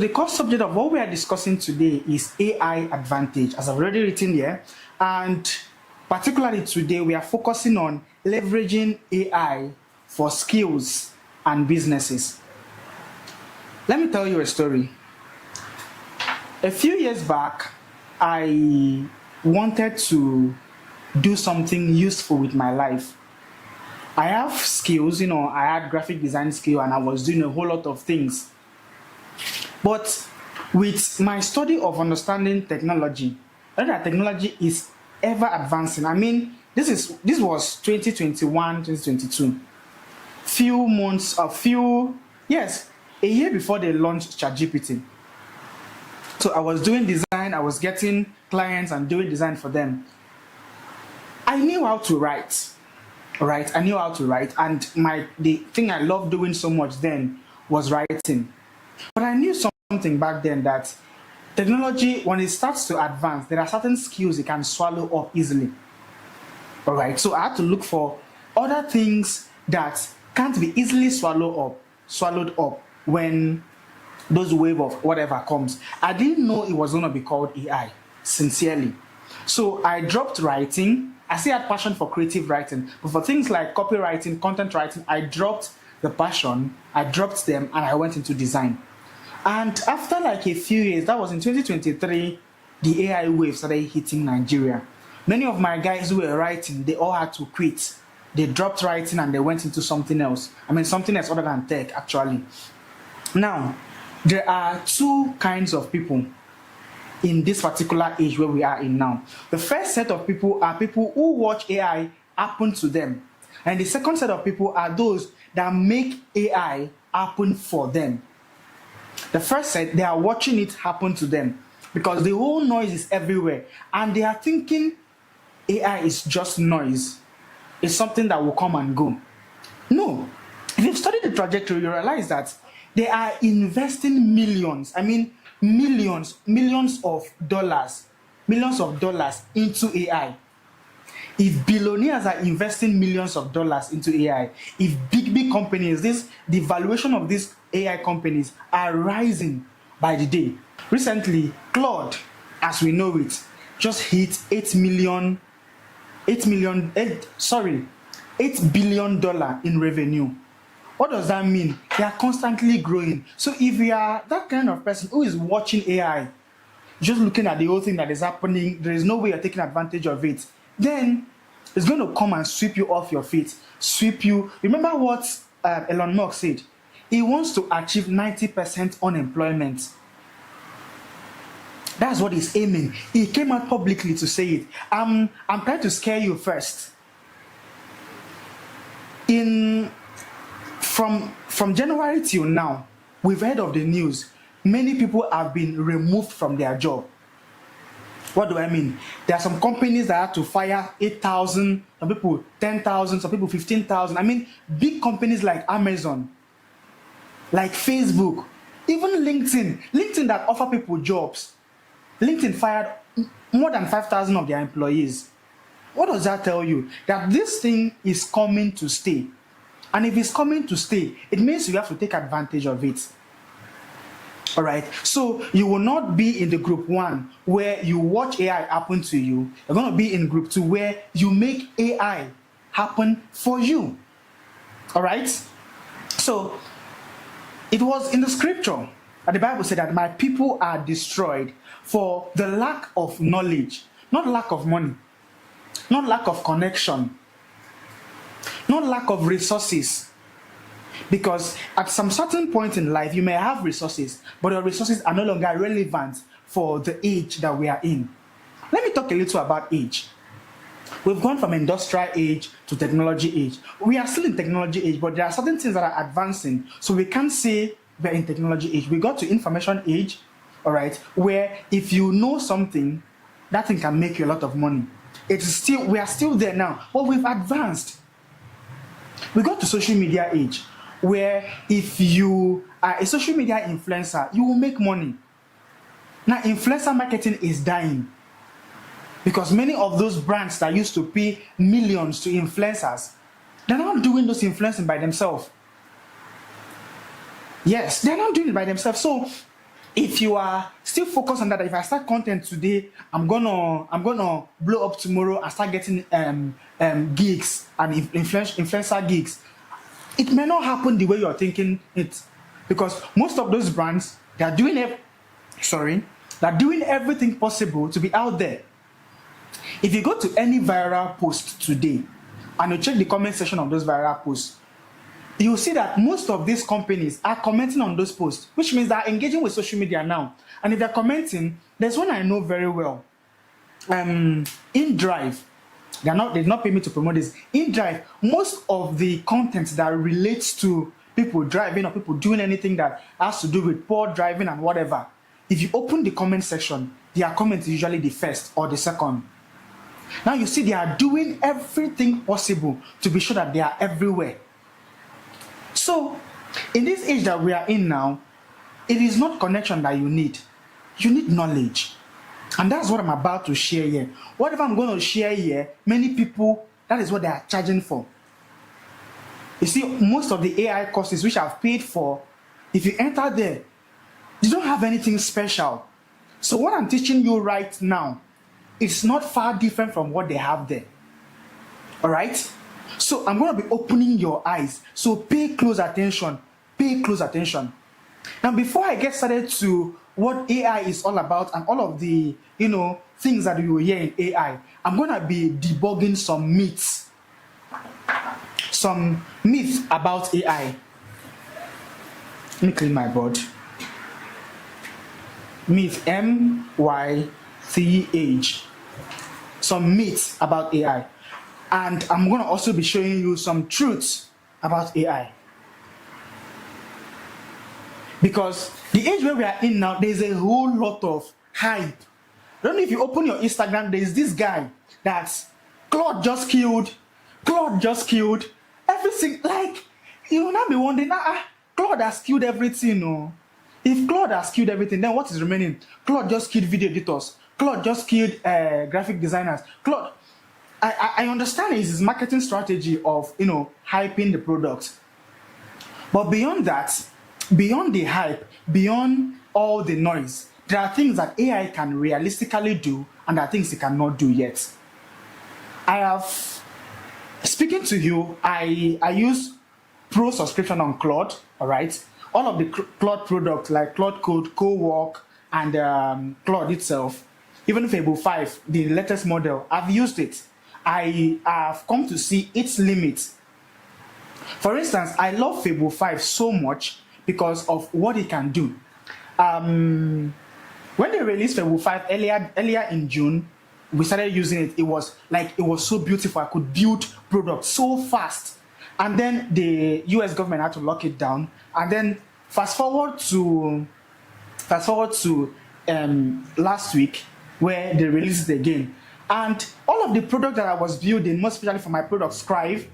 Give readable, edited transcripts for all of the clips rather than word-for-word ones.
The core subject of what we are discussing today is AI advantage, as I've already written here, and particularly today we are focusing on leveraging AI for skills and businesses. Let me tell you a story. A few years back, I wanted to do something useful with my life. I have skills, I had graphic design skill and I was doing a whole lot of things. But with my study of understanding technology, I know that technology is ever advancing. I mean, this was 2021, 2022. A year before they launched ChatGPT. So I was doing design, I was getting clients and doing design for them. I knew how to write, right? I knew how to write, and the thing I loved doing so much then was writing. But I knew something back then, that technology, when it starts to advance, there are certain skills it can swallow up easily. All right, so I had to look for other things that can't be easily swallowed up when those wave of whatever comes. I didn't know it was going to be called AI, sincerely. So I dropped writing. I still had passion for creative writing, but for things like copywriting, content writing, I dropped the passion, I dropped them, and I went into design. And after like a few years, that was in 2023, the AI wave started hitting Nigeria. Many of my guys who were writing, they all had to quit. They dropped writing and they went into something else. I mean, something else other than tech, actually. Now, there are two kinds of people in this particular age where we are in now. The first set of people are people who watch AI happen to them. And the second set of people are those that make AI happen for them. The first set, they are watching it happen to them because the whole noise is everywhere and they are thinking AI is just noise. It's something that will come and go. No. If you've studied the trajectory, you realize that they are investing millions of dollars into AI. If billionaires are investing millions of dollars into AI, if big companies, the valuation of these AI companies are rising by the day. Recently, Claude, as we know it, just hit $8 billion in revenue. What does that mean? They are constantly growing. So if you are that kind of person who is watching AI, just looking at the whole thing that is happening, there is no way you're taking advantage of it, then it's going to come and sweep you off your feet. Remember what Elon Musk said? He wants to achieve 90% unemployment. That's what he's aiming. He came out publicly to say it. I'm trying to scare you first. From January till now, we've heard of the news. Many people have been removed from their job. What do I mean? There are some companies that have to fire 8,000, some people 10,000, some people 15,000. I mean, big companies like Amazon, like Facebook, even LinkedIn that offer people jobs. LinkedIn fired more than 5,000 of their employees. What does that tell you? That this thing is coming to stay. And if it's coming to stay, it means you have to take advantage of it. All right, so you will not be in the group 1 where you watch AI happen to you. You're going to be in group 2 where you make AI happen for you. All right, so it was in the scripture that the Bible said that my people are destroyed for the lack of knowledge, not lack of money, not lack of connection, not lack of resources. Because at some certain point in life, you may have resources, but your resources are no longer relevant for the age that we are in. Let me talk a little about age. We've gone from industrial age to technology age. We are still in technology age, but there are certain things that are advancing. So we can't say we're in technology age. We got to information age, all right, where if you know something, that thing can make you a lot of money. We are still there now, but we've advanced. We got to social media age, where if you are a social media influencer, you will make money. Now, influencer marketing is dying because many of those brands that used to pay millions to influencers, they're not doing those influencing by themselves. Yes, they're not doing it by themselves. So If you are still focused on that, if I start content today, I'm gonna blow up tomorrow and start getting gigs and influencer gigs. It may not happen the way you're thinking it, because most of those brands, they are doing they're doing everything possible to be out there. If you go to any viral post today and you check the comment section of those viral posts, you'll see that most of these companies are commenting on those posts, which means they're engaging with social media now. And if they're commenting, there's one I know very well. In Drive, they did not pay me to promote this. In Drive, most of the content that relates to people driving or people doing anything that has to do with poor driving and whatever, if you open the comment section, their comment is usually the first or the second. Now you see they are doing everything possible to be sure that they are everywhere. So, in this age that we are in now, it is not connection that you need knowledge. And that's what I'm about to share here. Whatever I'm going to share here, many people, that is what they are charging for. You see, most of the AI courses which I've paid for, if you enter there, you don't have anything special. So what I'm teaching you right now, it's not far different from what they have there. All right? So I'm going to be opening your eyes. So pay close attention. Pay close attention. Now, before I get started to what AI is all about and all of the, things that you will hear in AI, I'm going to be debugging some myths. Some myths about AI. Let me clean my board. Myth, M-Y-T-H. Some myths about AI. And I'm going to also be showing you some truths about AI. Because the age where we are in now, there's a whole lot of hype. I don't know if you open your Instagram, there's this guy that's Claude just killed. Everything, like, you will not be wondering, Claude has killed everything, no? If Claude has killed everything, then what is remaining? Claude just killed video editors. Claude just killed graphic designers. Claude, I understand it's his marketing strategy of, hyping the product. But beyond that, beyond the hype, beyond all the noise, there are things that AI can realistically do and there are things it cannot do yet. Speaking to you, I use Pro subscription on Claude, all right? All of the Claude products like Claude Code, Co-work, and Claude itself, even Fable 5, the latest model, I've used it. I have come to see its limits. For instance, I love Fable 5 so much because of what it can do. When they released Fable 5 earlier in June, we started using it. It was so beautiful. I could build products so fast. And then the US government had to lock it down. And then fast forward to last week, where they released it again. And all of the products that I was building, most especially for my product Scrive,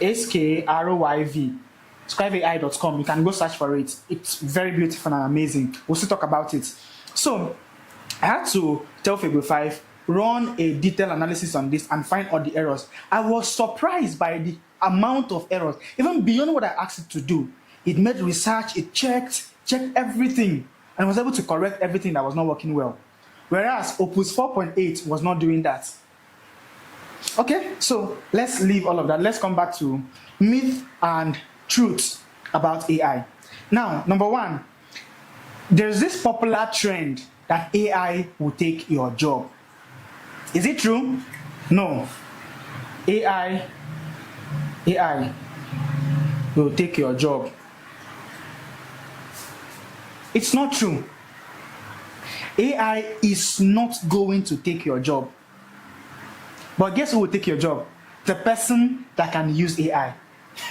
S-K-R-O-Y-V, scriveai.com. You can go search for it. It's very beautiful and amazing. We'll still talk about it. So I had to tell Fable 5, run a detailed analysis on this and find all the errors. I was surprised by the amount of errors, even beyond what I asked it to do. It made research, it checked everything, and was able to correct everything that was not working well. Whereas Opus 4.8 was not doing that. Okay, so let's leave all of that. Let's come back to myth and truths about AI. Now, number one, there's this popular trend that AI will take your job. Is it true? No. AI will take your job. It's not true. AI is not going to take your job. But guess who will take your job? The person that can use AI.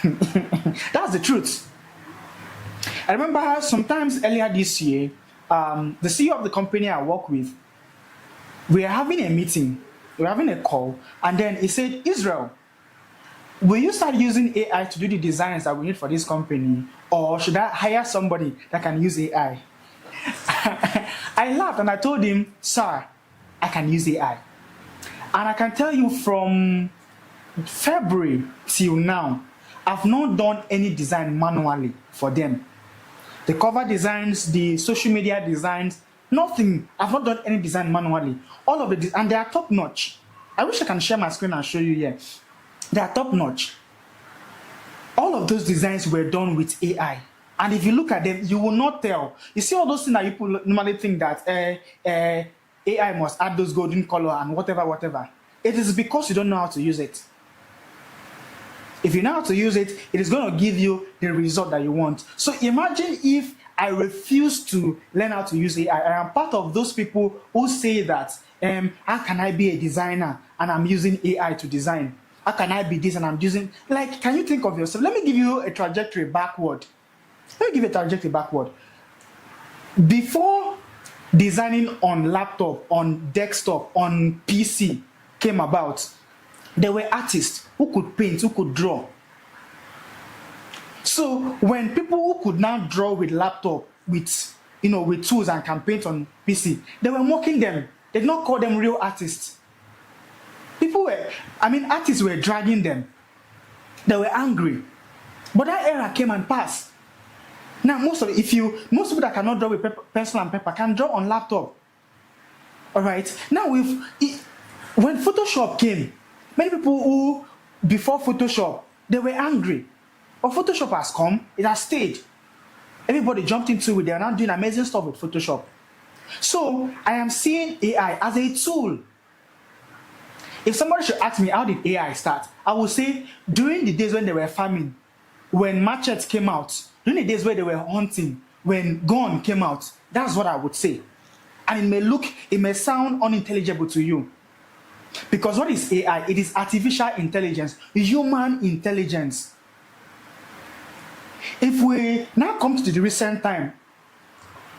That's the truth. I remember sometimes earlier this year, the CEO of the company I work with, we are having a meeting, we are having a call, and then he said, Israel, will you start using AI to do the designs that we need for this company, or should I hire somebody that can use AI? I laughed and I told him, sir, I can use AI. And I can tell you from February till now, I've not done any design manually for them. The cover designs, the social media designs, nothing. I've not done any design manually. All of it, and they are top notch. I wish I can share my screen and show you here. They are top notch. All of those designs were done with AI. And if you look at them, you will not tell. You see all those things that people normally think that AI must add those golden color and whatever. It is because you don't know how to use it. If you know how to use it, it is going to give you the result that you want. So imagine if I refuse to learn how to use AI. I am part of those people who say that, how can I be a designer and I'm using AI to design? How can I be this and I'm using, like, can you think of yourself? Let me give you a trajectory backward. Before designing on laptop, on desktop, on PC came about, there were artists who could paint, who could draw. So when people who could now draw with laptop, with tools and can paint on PC, they were mocking them. They did not call them real artists. Artists were dragging them. They were angry. But that era came and passed. Now most people that cannot draw with pencil and paper can draw on laptop. All right. Now when Photoshop came, many people who before Photoshop they were angry. But Photoshop has come, it has stayed. Everybody jumped into it. They are now doing amazing stuff with Photoshop. So I am seeing AI as a tool. If somebody should ask me how did AI start, I would say during the days when they were farming, when machetes came out, during the days where they were hunting, when gun came out, that's what I would say. And it may sound unintelligible to you. Because what is AI? It is artificial intelligence, human intelligence. If we now come to the recent time,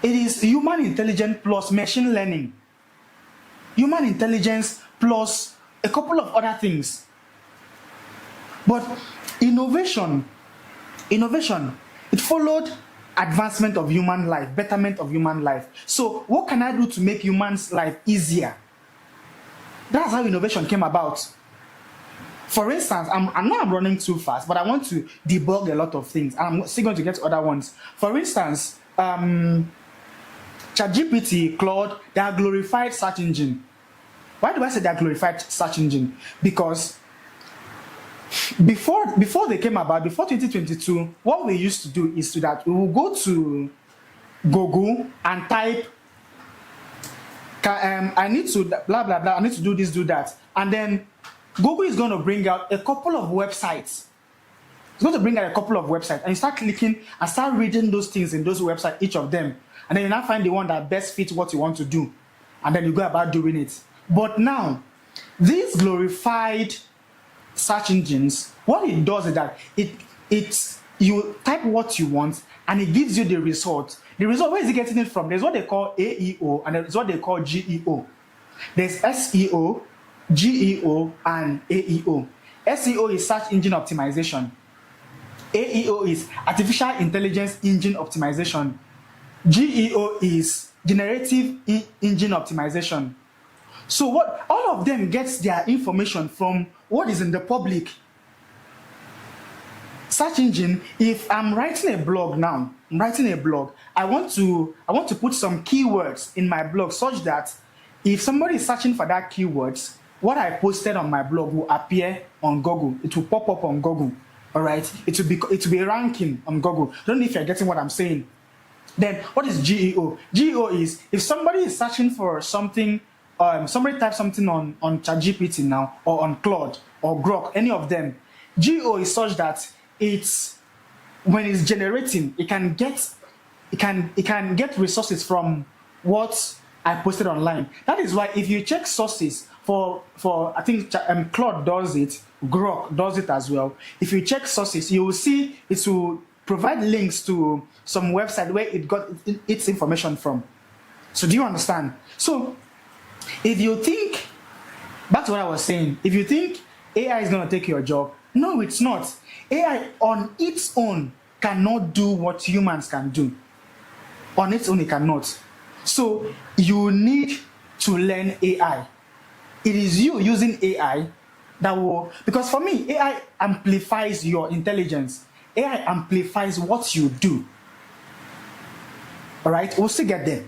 it is human intelligence plus machine learning. Human intelligence plus a couple of other things. But innovation, it followed advancement of human life, betterment of human life. So what can I do to make humans' life easier? That's how innovation came about. For instance, I know I'm running too fast, but I want to debug a lot of things. I'm still going to get to other ones. For instance, ChatGPT, Claude, they are glorified search engine. Why do I say they are glorified search engine? Because before they came about, before 2022, what we used to do is that we will go to Google and type, I need to blah blah blah, I need to do this, do that, and then Google is going to bring out a couple of websites. It's going to bring out a couple of websites, and you start clicking and start reading those things in those websites, each of them, and then you now find the one that best fits what you want to do, and then you go about doing it. But now, these glorified search engines, what it does is that you type what you want and it gives you the result. The result, where is it getting it from? There's what they call AEO and there's what they call GEO. There's SEO, GEO, and AEO. SEO is search engine optimization. AEO is artificial intelligence engine optimization. GEO is generative engine optimization. So what all of them gets their information from what is in the public. Search engine, if I'm writing a blog now, I want to put some keywords in my blog such that if somebody is searching for that keywords, what I posted on my blog will appear on Google. It will pop up on Google. All right, it will be ranking on Google. I don't know if you're getting what I'm saying. Then what is GEO? GEO is if somebody is searching for something. Somebody types something on ChatGPT now, or on Claude, or Grok, any of them. GEO is such that when it's generating, it can get resources from what I posted online. That is why if you check sources for I think Claude does it, Grok does it as well. If you check sources, you will see it will provide links to some website where it got its information from. So do you understand? So if you think, back to what I was saying, if you think AI is going to take your job, no, it's not. AI on its own cannot do what humans can do. On its own, it cannot. So you need to learn AI. It is you using AI that will, because for me, AI amplifies your intelligence. AI amplifies what you do. All right, we'll still get there.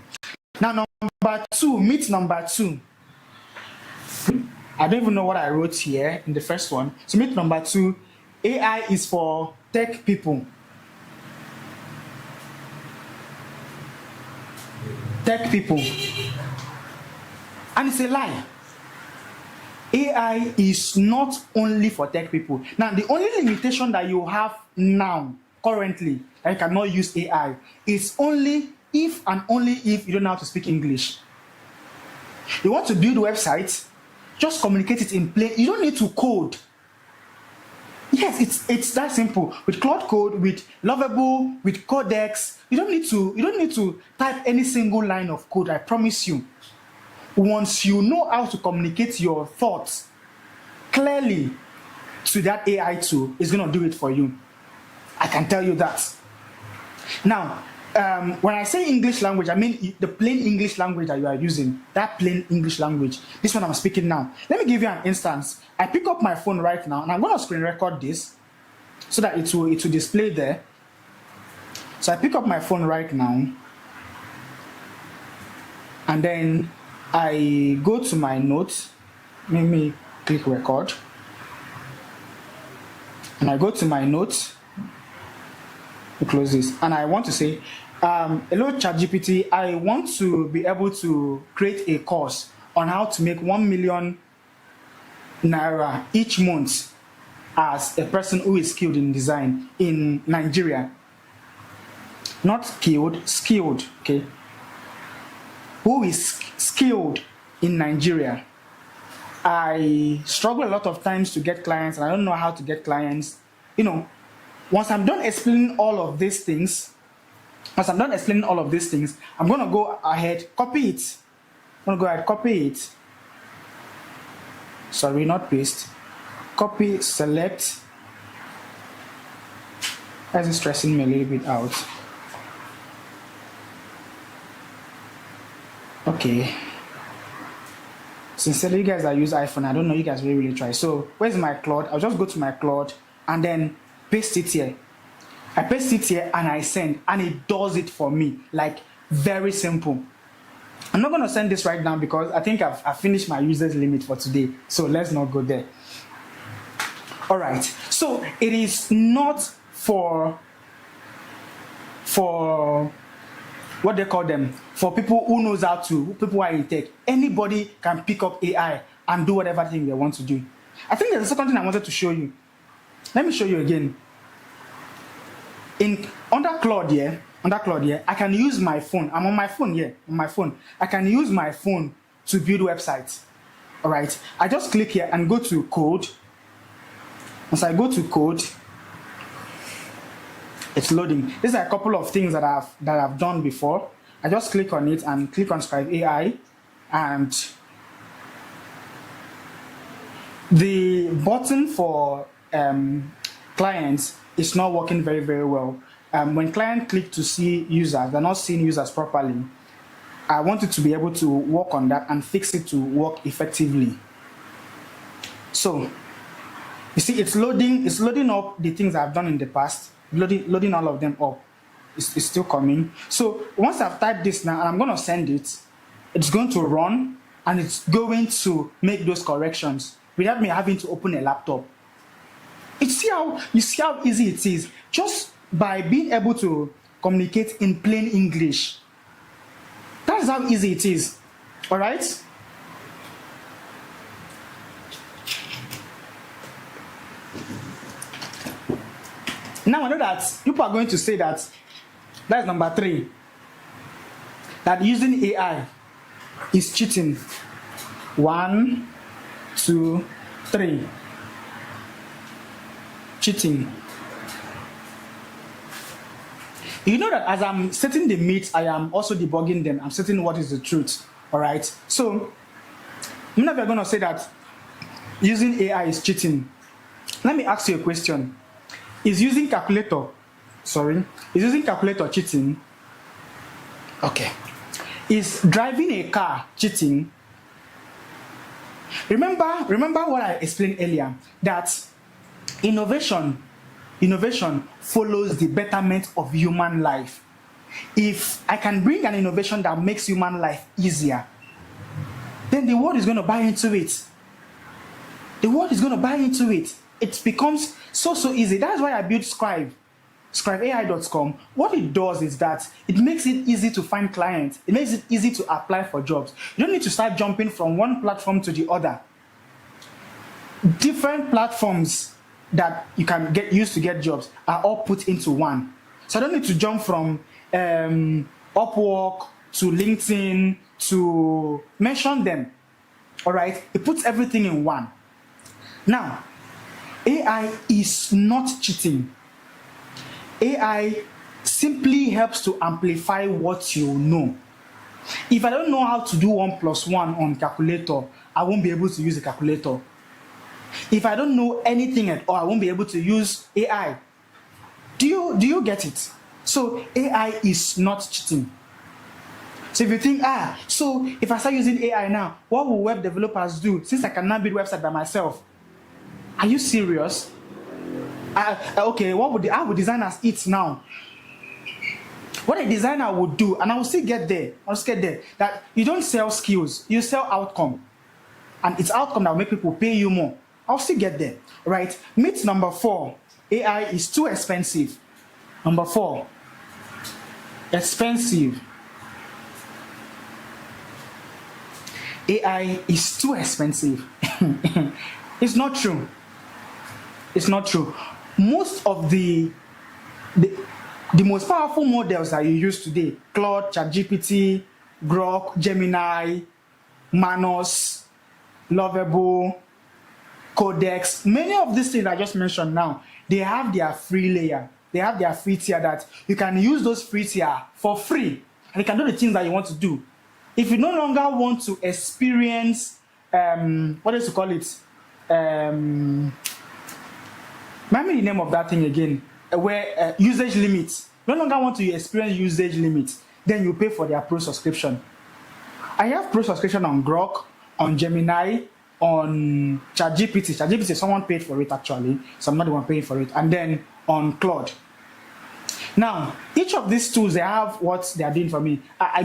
Now, number two, myth number two. I don't even know what I wrote here in the first one. So myth number two, AI is for tech people. Tech people. And it's a lie. AI is not only for tech people. Now, the only limitation that you have now, currently, that you cannot use AI is only if and only if you don't know how to speak English. You want to build websites, just communicate it in plain. You don't need to code. Yes, it's that simple. With Cloud Code, with Lovable, with Codex, you don't need to type any single line of code. I promise you. Once you know how to communicate your thoughts clearly to that AI tool, it's going to do it for you. I can tell you that. Now, when I say English language, I mean the plain English language that you are using, that plain English language. This one I'm speaking now. Let me give you an instance. I pick up my phone right now, and I'm going to screen record this so that it will display there. So I pick up my phone right now, and then I go to my notes. Let me click record, and I go to my notes. We close this, and I want to say, hello ChatGPT, I want to be able to create a course on how to make 1 million naira each month as a person who is skilled in design in Nigeria. Not skilled, skilled, okay? Who is skilled in Nigeria. I struggle a lot of times to get clients, and I don't know how to get clients. You know, once I'm done explaining all of these things, I'm going to go ahead, copy it. I'm going to go ahead, copy it. Sorry, not paste. Copy, select. That's just stressing me a little bit out. Okay. Sincerely, you guys that use iPhone, I don't know, you guys really try. So, where's my Claude? I'll just go to my Claude and then paste it here. I paste it here and I send, and it does it for me. Like, very simple. I'm not going to send this right now because I think I've finished my users limit for today. So let's not go there. All right. So it is not for what they call them, for people who knows how to, people who are in tech. Anybody can pick up AI and do whatever thing they want to do. I think there's a second thing I wanted to show you. Let me show you again. Under Claude here, I can use my phone. I'm on my phone here, on my phone. I can use my phone to build websites. All right. I just click here and go to code. Once I go to code, it's loading. These are a couple of things that I've done before. I just click on it and click on Scribe AI, and the button for clients is not working very, very well. When clients click to see users, they're not seeing users properly. I wanted to be able to work on that and fix it to work effectively. So, you see, it's loading up the things I've done in the past, loading all of them up. It's still coming. So once I've typed this now and I'm going to send it, it's going to run and it's going to make those corrections without me having to open a laptop. You see how easy it is just by being able to communicate in plain English. That's how easy it is. All right? Now I know that people are going to say that that's number 3. That using AI is cheating. 1, 2, 3. Cheating. You know that as I'm setting the myths, I am also debugging them. I'm setting what is the truth. All right. So, many of you are going to say that using AI is cheating. Let me ask you a question. Is using calculator cheating? Okay. Is driving a car cheating? Remember what I explained earlier, that innovation follows the betterment of human life. If I can bring an innovation that makes human life easier, then the world is going to buy into it. The world is going to buy into it. It becomes so easy. That's why I built scribeai.com. What it does is that it makes it easy to find clients. It makes it easy to apply for jobs. You don't need to start jumping from one platform to the other. Different platforms that you can use to get jobs are all put into one. So I don't need to jump from Upwork to LinkedIn to mention them. All right, it puts everything in one. Now, AI is not cheating. AI simply helps to amplify what you know. If I don't know how to do 1 + 1 on calculator, I won't be able to use a calculator. If I don't know anything at all, I won't be able to use AI. Do you get it? So AI is not cheating. So if you think, so if I start using AI now, what will web developers do since I can now build website by myself? Are you serious? Okay, how would designers eat now? What a designer would do, and I will still get there. That you don't sell skills, you sell outcome. And it's outcome that will make people pay you more. I'll still get there, right? Myth number 4, AI is too expensive. Number 4, expensive. AI is too expensive. It's not true. It's not true. Most of the most powerful models that you use today, Claude, ChatGPT, Grok, Gemini, Manos, Lovable, Codex, many of these things I just mentioned now, they have their free layer. They have their free tier that you can use those free tier for free. And you can do the things that you want to do. If you no longer want to experience, what is to call it? Remember the name of that thing again, where usage limits. No longer want to experience usage limits, then you pay for their pro subscription. I have pro subscription on Grok, on Gemini, on ChatGPT. ChatGPT, someone paid for it actually, so I'm not the one paying for it. And then on Claude. Now, each of these tools, they have what they are doing for me. I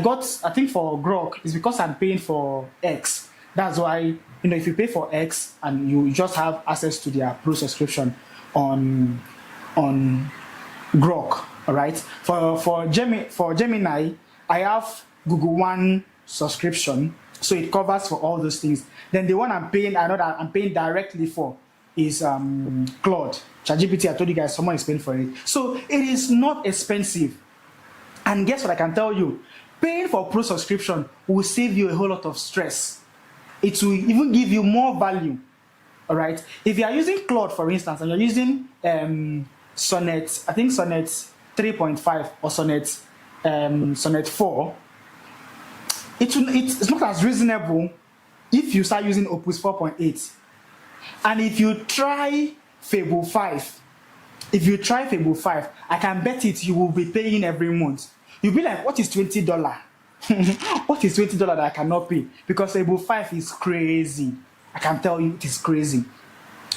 think for Grok, it's because I'm paying for X. That's why, if you pay for X and you just have access to their pro subscription on Grok, all right? For Gemini, I have Google One subscription, so it covers for all those things. Then the one I know that I'm paying directly for is Claude. ChatGPT, I told you guys, someone is paying for it. So it is not expensive. And guess what I can tell you? Paying for pro subscription will save you a whole lot of stress. It will even give you more value. All right. If you are using Claude, for instance, and you're using Sonnet, I think Sonnet 3.5 or Sonnet 4, it's not as reasonable if you start using Opus 4.8. And if you try Fable 5, I can bet it you will be paying every month. You'll be like, what is $20? What is $20 that I cannot pay? Because Fable 5 is crazy. I can tell you it is crazy.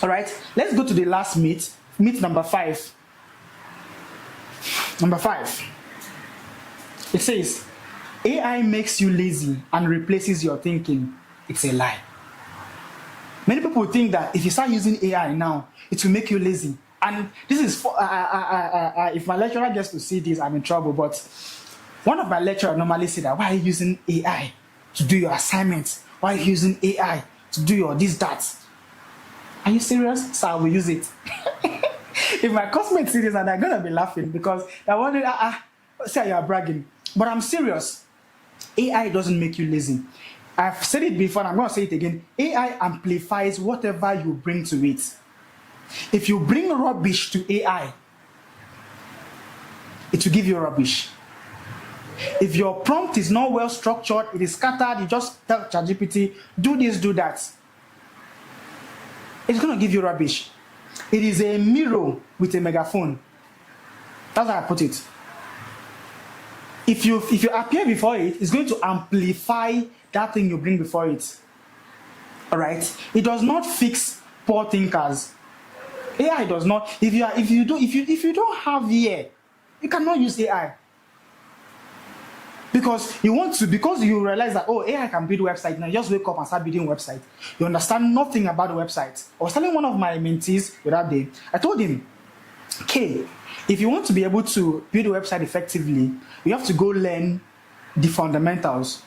All right, let's go to the last myth. Myth number 5. Number 5. It says, AI makes you lazy and replaces your thinking. It's a lie. Many people think that if you start using AI now, it will make you lazy. And this is for, if my lecturer gets to see this, I'm in trouble. But one of my lecturers normally say that, why are you using AI to do your assignments? Why are you using AI to do your this, that? Are you serious? So I will use it. If my classmates see this, and they're going to be laughing because they're wondering, say you are bragging. But I'm serious. AI doesn't make you lazy. I've said it before, and I'm going to say it again. AI amplifies whatever you bring to it. If you bring rubbish to AI, it will give you rubbish. If your prompt is not well structured, it is scattered, you just tell ChatGPT, do this, do that. It's going to give you rubbish. It is a mirror with a megaphone. That's how I put it. If you appear before it, it's going to amplify that thing you bring before it. All right? It does not fix poor thinkers. AI does not. If you don't have ear, you cannot use AI. Because you realize that, oh, AI can build website. Now you just wake up and start building website. You understand nothing about the website. I was telling one of my mentees the other day, I told him, okay, if you want to be able to build a website effectively, you have to go learn the fundamentals.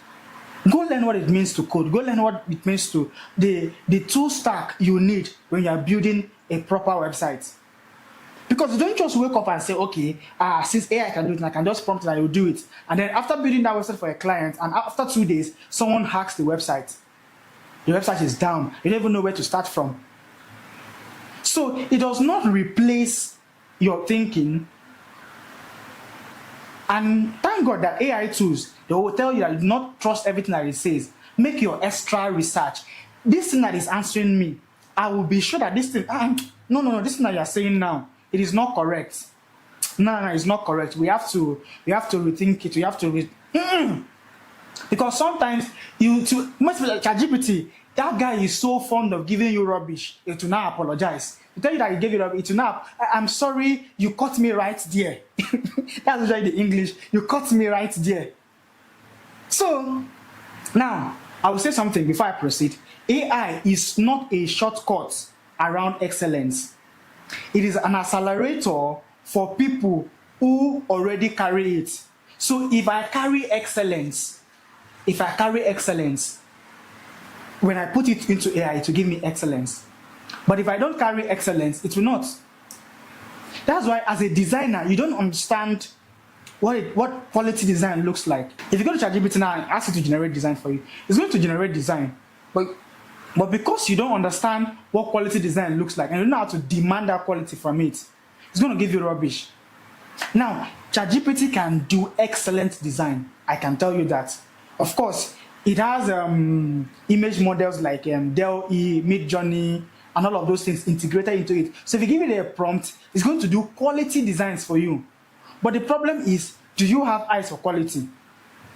Go learn what it means to code. Go learn what it means to the tool stack you need when you are building a proper website. Because you don't just wake up and say, okay, since AI can do it, I can just prompt it and you'll do it. And then after building that website for a client, and after 2 days, someone hacks the website. The website is down. You don't even know where to start from. So it does not replace your thinking. And thank God that AI tools, they will tell you that you do not trust everything that it says. Make your extra research. This thing that is answering me, I will be sure that this thing, no, this thing that you are saying now, it is not correct. No, it's not correct. We have to rethink it. We have to because sometimes must be like ChatGPT. That guy is so fond of giving you rubbish. It will now apologize. To tell you that he gave you rubbish, it will now. I'm sorry, you caught me right there. That's usually the English. You caught me right there. So now I will say something before I proceed. AI is not a shortcut around excellence. It is an accelerator for people who already carry it. So if I carry excellence, when I put it into AI, it will give me excellence. But if I don't carry excellence, it will not. That's why as a designer, you don't understand what quality design looks like. If you go to ChatGPT now and ask it to generate design for you, it's going to generate design. But because you don't understand what quality design looks like and you don't know how to demand that quality from it, it's going to give you rubbish. Now, ChatGPT can do excellent design. I can tell you that. Of course, it has image models like DALL-E, Midjourney, and all of those things integrated into it. So if you give it a prompt, it's going to do quality designs for you. But the problem is, do you have eyes for quality?